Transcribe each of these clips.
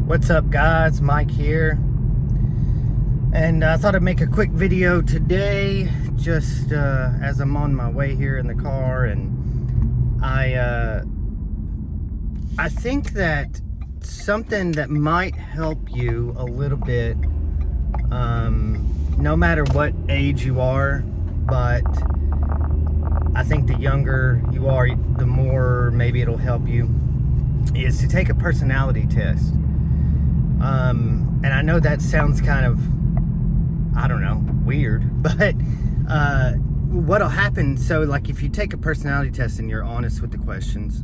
What's up, guys? Mike here, and I thought I'd make a quick video today, just as I'm on my way here in the car. And I think that something that might help you a little bit, no matter what age you are, but I think the younger you are, the more maybe it'll help you, is to take a personality test. And I know that sounds kind of, I don't know, weird, but what'll happen, so like if you take a personality test and you're honest with the questions,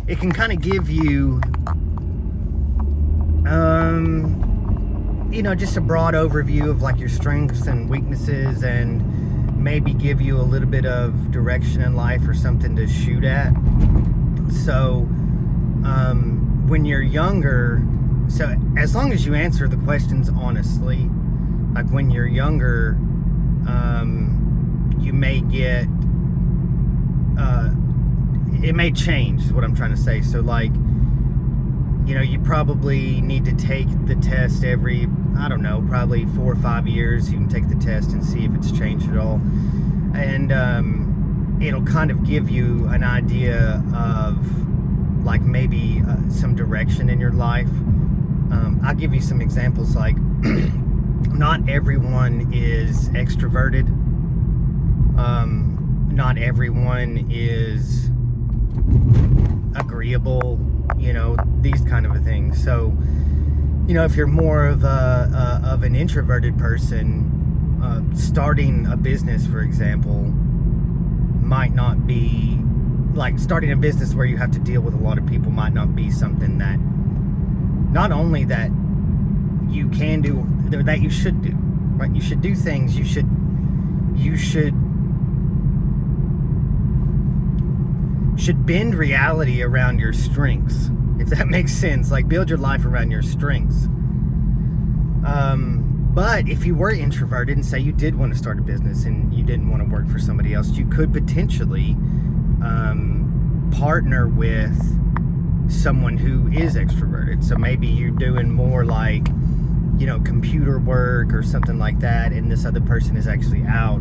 it can kind of give you, just a broad overview of like your strengths and weaknesses, and maybe give you a little bit of direction in life or something to shoot at. So when you're younger, so as long as you answer the questions honestly, like when you're younger, you may get, it may change is what I'm trying to say. So like, you probably need to take the test every, I don't know, probably 4 or 5 years. You can take the test and see if it's changed at all. And it'll kind of give you an idea of like maybe some direction in your life. I'll give you some examples. Like not everyone is extroverted. Not everyone is agreeable, these kind of things. So, if you're more of an introverted person, starting a business, for example, might not be like starting a business where you have to deal with a lot of people might not be something that not only that you can do, that you should do, right? You should do things, you should bend reality around your strengths, if that makes sense. Like build your life around your strengths. But if you were introverted and say you did want to start a business and you didn't want to work for somebody else, you could potentially partner with someone who is extroverted. So maybe you're doing more like, computer work or something like that, and this other person is actually out,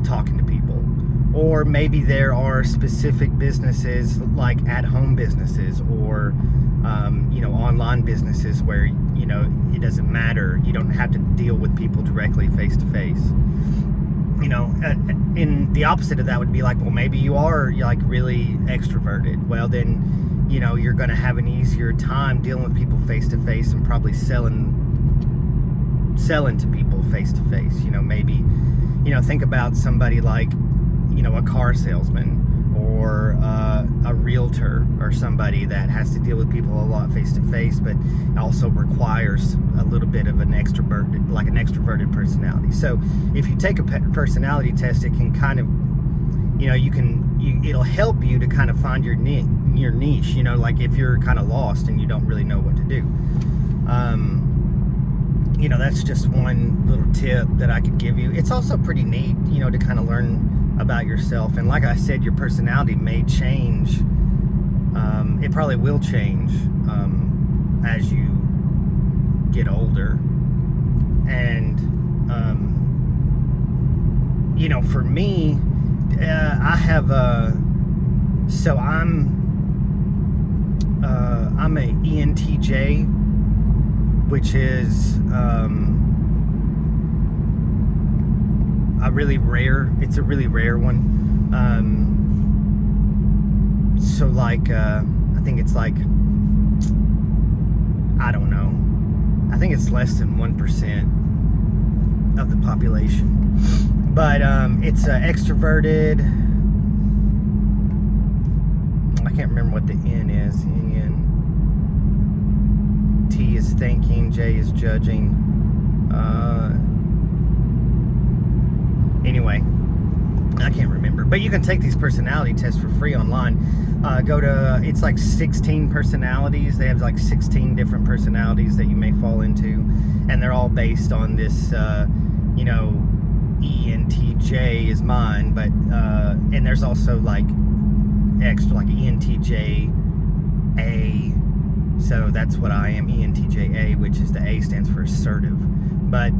talking to people. Or maybe there are specific businesses like at-home businesses or online businesses where it doesn't matter. You don't have to deal with people directly face to face. And the opposite of that would be like, well, maybe you're like really extroverted. Well, then you're going to have an easier time dealing with people face to face and probably selling to people face to face. Maybe think about somebody like a car salesman or a realtor or somebody that has to deal with people a lot face to face, but also requires a little bit of an extroverted personality. So if you take a personality test, it can kind of, it'll help you to kind of find your niche. Like if you're kind of lost and you don't really know what to do. That's just one little tip that I could give you. It's also pretty neat, to kind of learn about yourself. And like I said, your personality may change. It probably will change as you get older. And for me, I have so I'm a ENTJ, which is it's a really rare one. So like I think it's like, I don't know, I think it's less than 1% of the population, but it's extroverted. I can't remember what the N is. T is thinking, J is judging. Anyway, I can't remember. But you can take these personality tests for free online. It's like 16 personalities. They have like 16 different personalities that you may fall into. And they're all based on this, ENTJ is mine. But, and there's also like extra, like ENTJ A. So that's what I am, ENTJ A, which is the A stands for assertive. But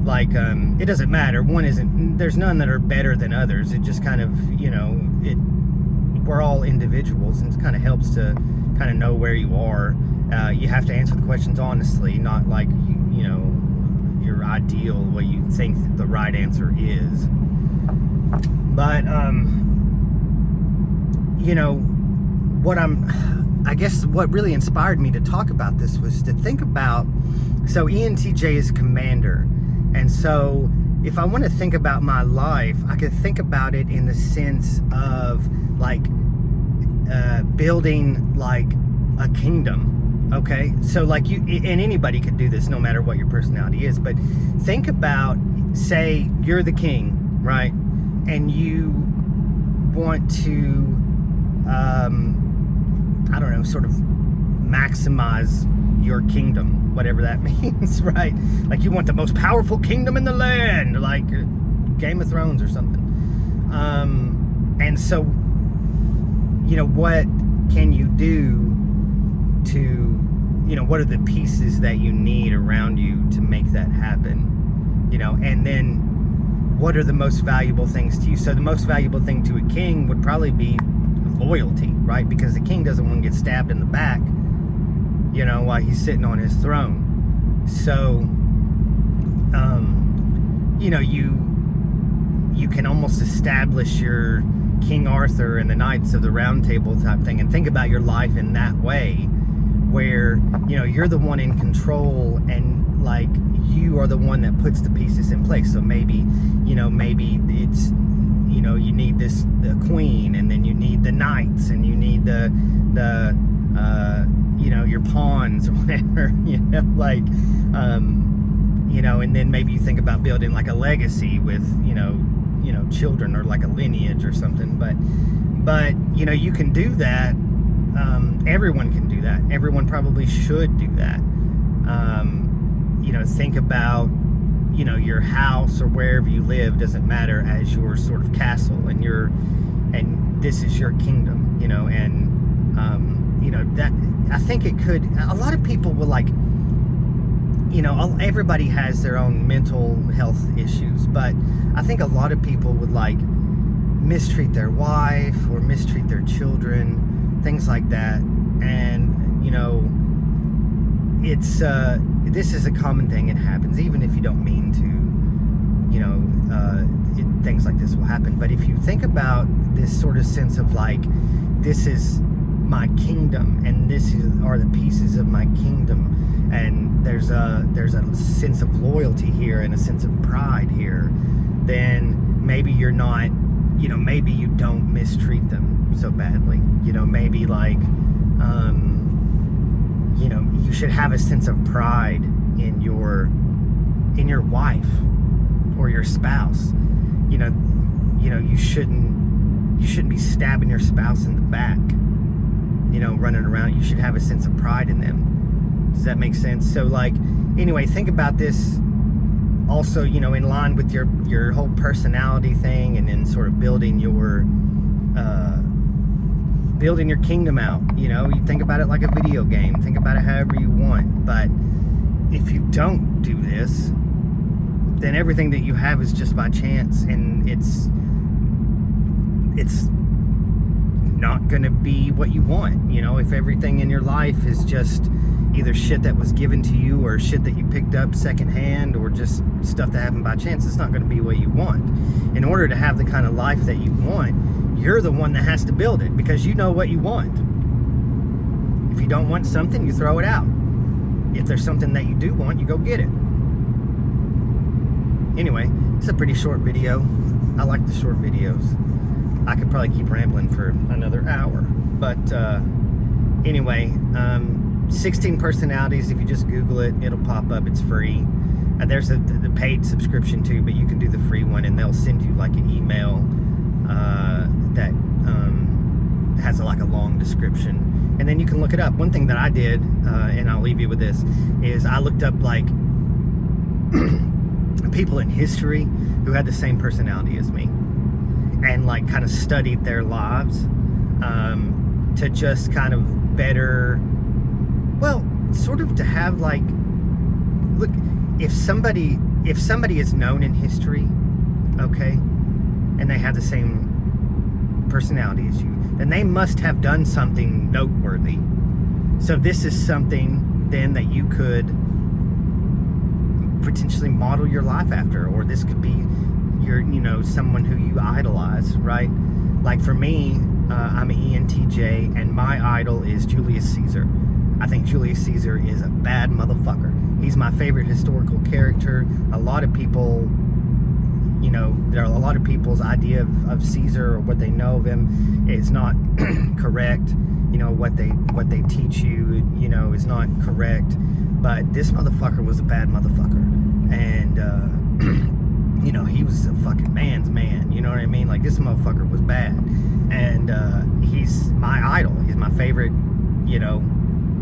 like, it doesn't matter. There's none that are better than others. It just kind of, we're all individuals, and it kind of helps to kind of know where you are. You have to answer the questions honestly, not like, your ideal, what you think the right answer is. But, I guess what really inspired me to talk about this was to think about, so ENTJ is commander. And so if I want to think about my life, I could think about it in the sense of like building like a kingdom. Okay, so like and anybody could do this no matter what your personality is, but think about, say you're the king, right? And you want to sort of maximize your kingdom, whatever that means, right? Like you want the most powerful kingdom in the land, like Game of Thrones or something. And so, what can you do to, what are the pieces that you need around you to make that happen? And then what are the most valuable things to you? So the most valuable thing to a king would probably be loyalty, right? Because the king doesn't want to get stabbed in the back, while he's sitting on his throne. So, you can almost establish your King Arthur and the Knights of the Round Table type thing, and think about your life in that way, where, you're the one in control, and like you are the one that puts the pieces in place. So maybe it's, you need the queen, and then you need the knights, and you need the your pawns or whatever, and then maybe you think about building like a legacy with, children, or like a lineage or something. But you can do that. Everyone can do that. Everyone probably should do that. Think about, your house or wherever you live, doesn't matter, as your sort of castle, and this is your kingdom, that, I think it could, a lot of people will like, everybody has their own mental health issues, but I think a lot of people would like mistreat their wife or mistreat their children, things like that. And, it's, this is a common thing. It happens, even if you don't mean to, things like this will happen. But if you think about this sort of sense of like, this is my kingdom, and are the pieces of my kingdom, and there's a sense of loyalty here and a sense of pride here, then maybe you're not, maybe you don't mistreat them so badly. Maybe like, you should have a sense of pride in your wife or your spouse. You shouldn't be stabbing your spouse in the back, running around. You should have a sense of pride in them. Does that make sense? So like, anyway, think about this also, in line with your whole personality thing, and then sort of building your kingdom out. You think about it like a video game. Think about it however you want. But if you don't do this, then everything that you have is just by chance, and it's not going to be what you want. If everything in your life is just either shit that was given to you, or shit that you picked up secondhand, or just stuff that happened by chance, it's not going to be what you want. In order to have the kind of life that you want, you're the one that has to build it, because you know what you want. If you don't want something, you throw it out. If there's something that you do want, you go get it. Anyway, it's a pretty short video. I like the short videos. I could probably keep rambling for another hour. But anyway, 16 personalities. If you just Google it, it'll pop up. It's free. There's the paid subscription too, but you can do the free one, and they'll send you like an email that has like a long description, and then you can look it up. One thing that I did, and I'll leave you with this, is I looked up like people in history who had the same personality as me, and like kind of studied their lives. to just kind of better, well, sort of to have like, look, if somebody is known in history, okay, and they have the same personality as you, then they must have done something noteworthy. So this is something then that you could potentially model your life after, or this could be your, someone who you idolize, right? Like for me, I'm an ENTJ, and my idol is Julius Caesar. I think Julius Caesar is a bad motherfucker. He's my favorite historical character. A lot of people, there are a lot of people's idea of Caesar, or what they know of him, is not correct. What they teach you, is not correct. But this motherfucker was a bad motherfucker, and he was a fucking man's man. You know what I mean? Like, this motherfucker was bad, and he's my idol. He's my favorite,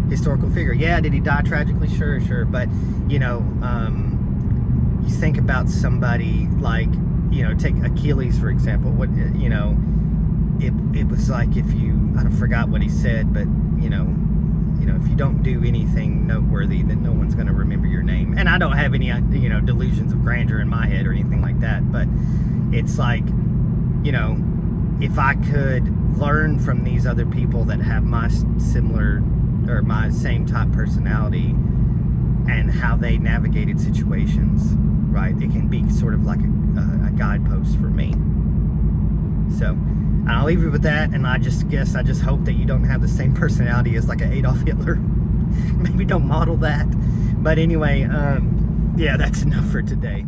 historical figure. Yeah, did he die tragically? Sure. But you think about somebody like, take Achilles for example. What it was like, if you, I forgot what he said, but if you don't do anything noteworthy, then no one's going to remember your name. And I don't have any, delusions of grandeur in my head or anything like that. But it's like, if I could learn from these other people that have my similar or my same type personality and how they navigated situations, right? It can be sort of like a guidepost for me. So I'll leave you with that, and I just hope that you don't have the same personality as like an Adolf Hitler. Maybe don't model that. But anyway, yeah, that's enough for today.